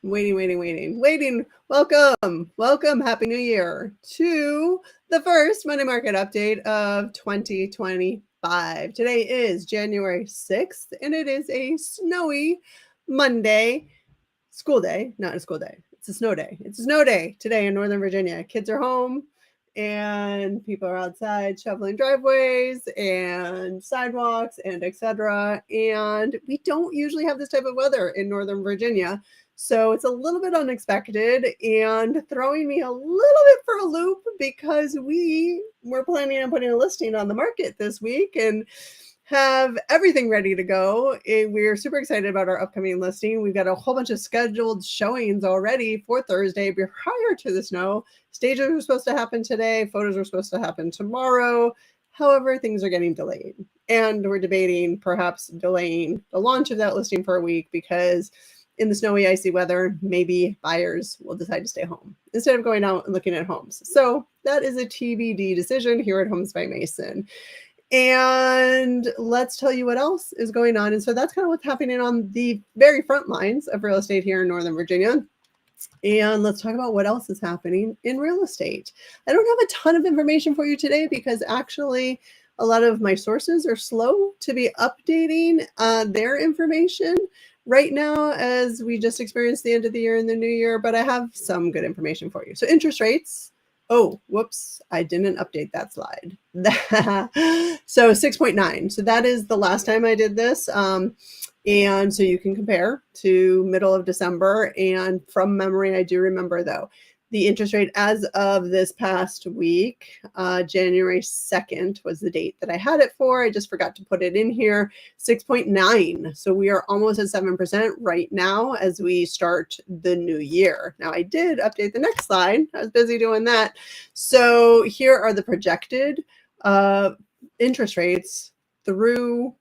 Waiting. Welcome. Happy New Year to the first Money Market update of 2025. Today is January 6th, and it is a snowy Monday. School day, not a school day. It's a snow day. It's a snow day today in Northern Virginia. Kids are home and people are outside shoveling driveways and sidewalks and etc. And we don't usually have this type of weather in Northern Virginia. So it's a little bit unexpected and throwing me a little bit for a loop because we were planning on putting a listing on the market this week and have everything ready to go. We're super excited about our upcoming listing. We've got a whole bunch of scheduled showings already for Thursday prior to the snow. Stages are supposed to happen today. Photos are supposed to happen tomorrow. However, things are getting delayed. And we're debating perhaps delaying the launch of that listing for a week because in the snowy, icy weather, maybe buyers will decide to stay home instead of going out and looking at homes. So that is a TBD decision here at Homes by Mason. And let's tell you what else is going on. And so that's kind of what's happening on the very front lines of real estate here in Northern Virginia. And let's talk about what else is happening in real estate. I don't have a ton of information for you today because actually a lot of my sources are slow to be updating their information right now as we just experienced the end of the year and the new year, but I have some good information for you. So interest rates. Oh, whoops, I didn't update that slide. So 6.9. So that is the last time I did this. And so you can compare to middle of December. And from memory, I do remember, though, the interest rate as of this past week, January 2nd was the date that I had it for. I just forgot to put it in here, 6.9. So we are almost at 7% right now as we start the new year. Now, I did update the next slide. I was busy doing that. So here are the projected interest rates through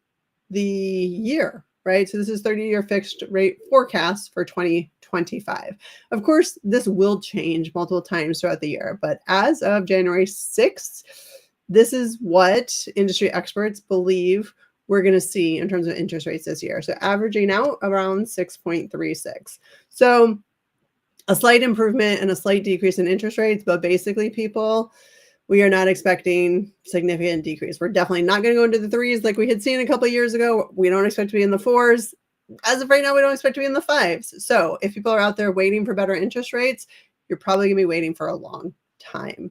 the year, right? So this is 30-year fixed rate forecast for 2025. Of course, this will change multiple times throughout the year, but as of January 6th, this is what industry experts believe we're going to see in terms of interest rates this year. So averaging out around 6.36. So a slight improvement and a slight decrease in interest rates, but basically people, we are not expecting significant decrease. We're definitely not going to go into the threes like we had seen a couple of years ago. We don't expect to be in the fours. As of right now, we don't expect to be in the fives. So if people are out there waiting for better interest rates, you're probably going to be waiting for a long time,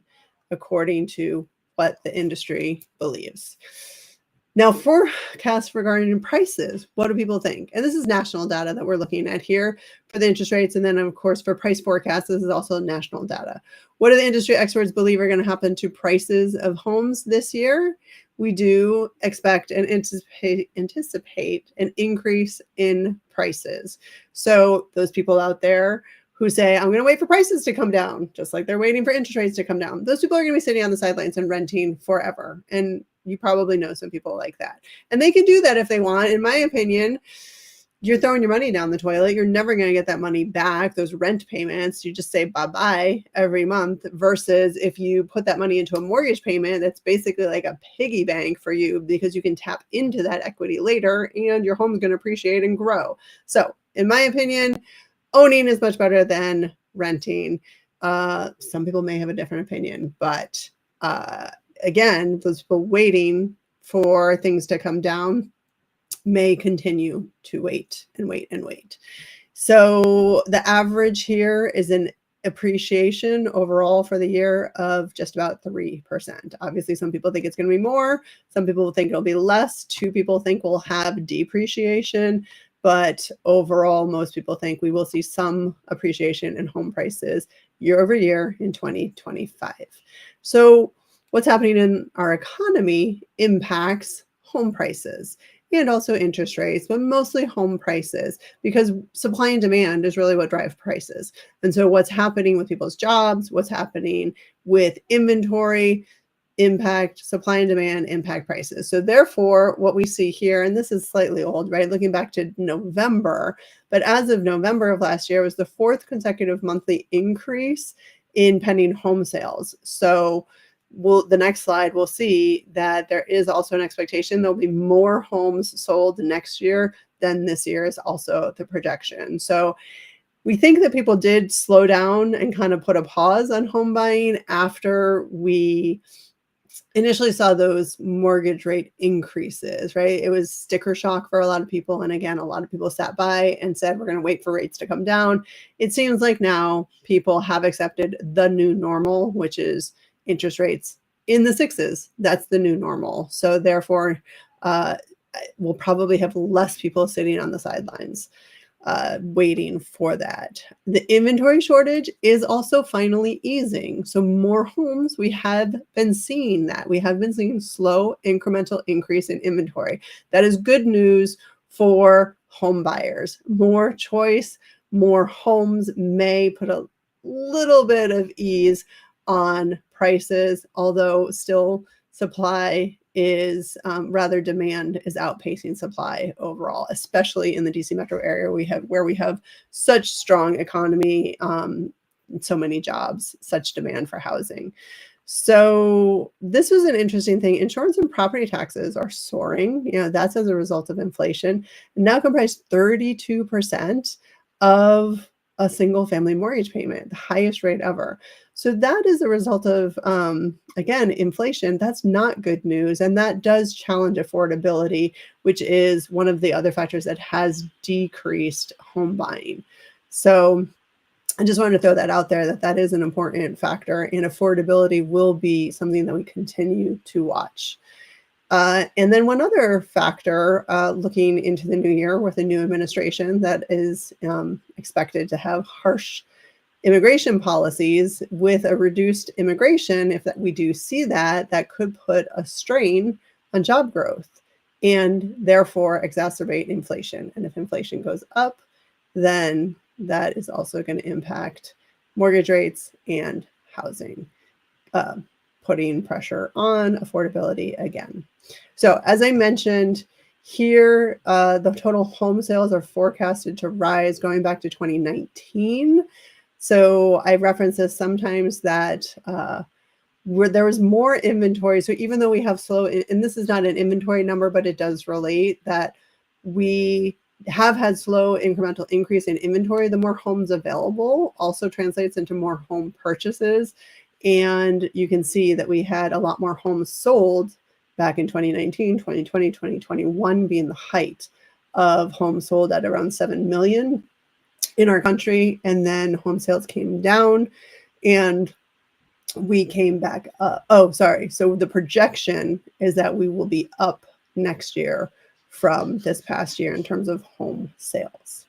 according to what the industry believes. Now, forecasts regarding prices, what do people think? And this is national data that we're looking at here for the interest rates. And then, of course, for price forecasts, this is also national data. What do the industry experts believe are going to happen to prices of homes this year? We do expect and anticipate an increase in prices. So those people out there who say, I'm going to wait for prices to come down, just like they're waiting for interest rates to come down, those people are going to be sitting on the sidelines and renting forever. And you probably know some people like that. And they can do that if they want. In my opinion, you're throwing your money down the toilet. You're never going to get that money back. Those rent payments, you just say bye-bye every month versus if you put that money into a mortgage payment, that's basically like a piggy bank for you because you can tap into that equity later and your home's going to appreciate and grow. So in my opinion, owning is much better than renting. Some people may have a different opinion, but again, those people waiting for things to come down may continue to wait. So the average here is an appreciation overall for the year of just about 3%. Obviously, some people think it's going to be more. Some people think it'll be less. 2 people think we'll have depreciation. But overall, most people think we will see some appreciation in home prices year over year in 2025. So what's happening in our economy impacts home prices and also interest rates, but mostly home prices because supply and demand is really what drive prices. And so what's happening with people's jobs, what's happening with inventory, impact supply and demand, impact prices. So therefore, what we see here, and this is slightly old, right? Looking back to November, but as of November of last year was the 4th consecutive monthly increase in pending home sales. So the next slide, we'll see that there is also an expectation there'll be more homes sold next year than this year is also the projection. So We think that people did slow down and kind of put a pause on home buying after we initially saw those mortgage rate increases, right? It was sticker shock for a lot of people. And again, a lot of people sat by and said, we're going to wait for rates to come down. It seems like now people have accepted the new normal, which is interest rates in the sixes. That's the new normal. So therefore, we'll probably have less people sitting on the sidelines waiting for that. The inventory shortage is also finally easing. So more homes, we have been seeing that. We have been seeing slow incremental increase in inventory. That is good news for home buyers. More choice, more homes may put a little bit of ease on prices, although still supply is rather demand is outpacing supply overall, especially in the DC metro area where we have such strong economy, so many jobs, such demand for housing. So this was an interesting thing. Insurance and property taxes are soaring. That's as a result of inflation, and now comprise 32% of a single family mortgage payment, the highest rate ever. So that is a result of, again, inflation. That's not good news. And that does challenge affordability, which is one of the other factors that has decreased home buying. So I just wanted to throw that out there, that is an important factor, and affordability will be something that we continue to watch. And then one other factor, looking into the new year with a new administration that is expected to have harsh immigration policies with a reduced immigration, if we do see that, that could put a strain on job growth and therefore exacerbate inflation. And if inflation goes up, then that is also going to impact mortgage rates and housing, putting pressure on affordability again. So as I mentioned, here, the total home sales are forecasted to rise going back to 2019. So I reference this sometimes that where there was more inventory. So even though we have slow, and this is not an inventory number, but it does relate that we have had slow incremental increase in inventory, the more homes available also translates into more home purchases. And you can see that we had a lot more homes sold back in 2019, 2020, 2021 being the height of homes sold at around 7 million in our country. And then home sales came down and we came back up. So the projection is that we will be up next year from this past year in terms of home sales.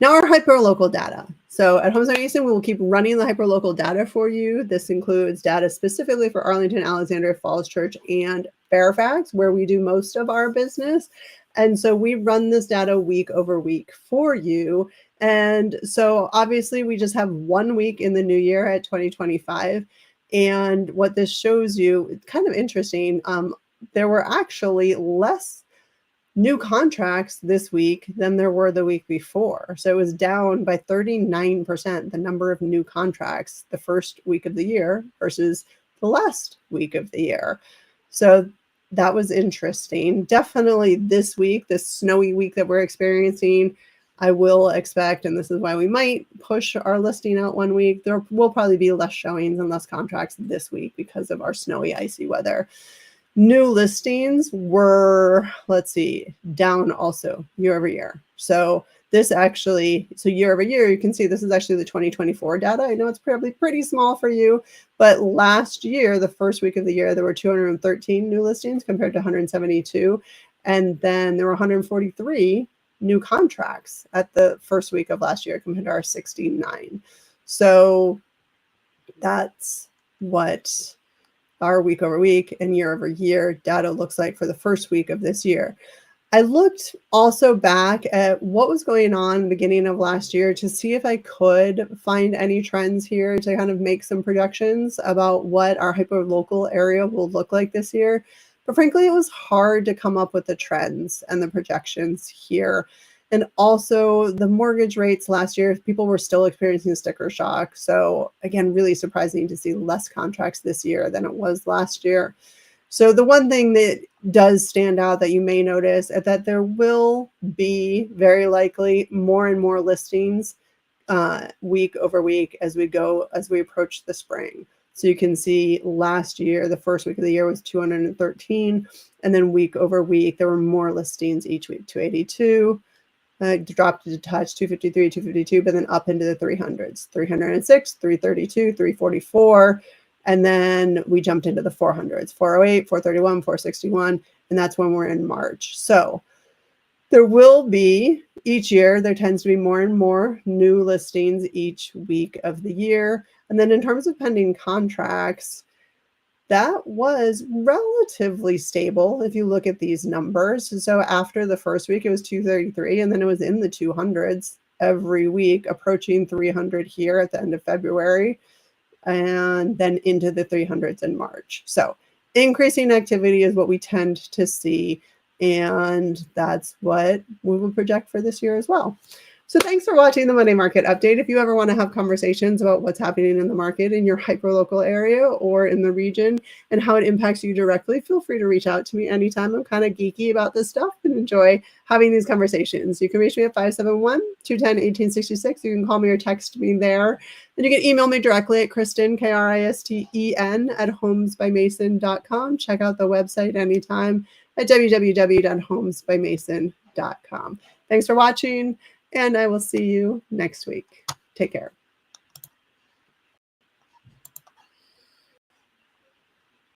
Now our hyperlocal data. So at Homes on Easton, we will keep running the hyperlocal data for you. This includes data specifically for Arlington, Alexandria, Falls Church, and Fairfax, where we do most of our business. And so we run this data week over week for you. And so obviously we just have 1 week in the new year at 2025. And what this shows you, it's kind of interesting. There were actually less new contracts this week than there were the week before. So it was down by 39%, the number of new contracts the first week of the year versus the last week of the year. So that was interesting. Definitely this week, this snowy week that we're experiencing, I will expect, and this is why we might push our listing out 1 week, there will probably be less showings and less contracts this week because of our snowy, icy weather. New listings were, down also year over year. So year over year, you can see this is actually the 2024 data. I know it's probably pretty small for you, but last year, the first week of the year, there were 213 new listings compared to 172. And then there were 143 new contracts at the first week of last year compared to our 69. So that's what our week over week and year over year data looks like for the first week of this year. I looked also back at what was going on the beginning of last year to see if I could find any trends here to kind of make some projections about what our hyperlocal area will look like this year. But frankly, it was hard to come up with the trends and the projections here. And also the mortgage rates last year, people were still experiencing sticker shock. So again, really surprising to see less contracts this year than it was last year. So the one thing that does stand out that you may notice is that there will be very likely more and more listings week over week as we approach the spring. So you can see last year, the first week of the year was 213, and then week over week, there were more listings each week, 282, dropped to touch 253, 252, but then up into the 300s, 306, 332, 344, and then we jumped into the 400s, 408, 431, 461, and that's when we're in March. So there will be, each year, there tends to be more and more new listings each week of the year. And then in terms of pending contracts, that was relatively stable if you look at these numbers. So after the first week, it was 233, and then it was in the 200s every week, approaching 300 here at the end of February, and then into the 300s in March. So increasing activity is what we tend to see, and that's what we will project for this year as well. So thanks for watching the Monday Market Update. If you ever want to have conversations about what's happening in the market in your hyperlocal area or in the region and how it impacts you directly, feel free to reach out to me anytime. I'm kind of geeky about this stuff and enjoy having these conversations. You can reach me at 571-210-1866. You can call me or text me there. And you can email me directly at Kristen, Kristen, at homesbymason.com. Check out the website anytime at www.homesbymason.com. Thanks for watching, and I will see you next week. Take care.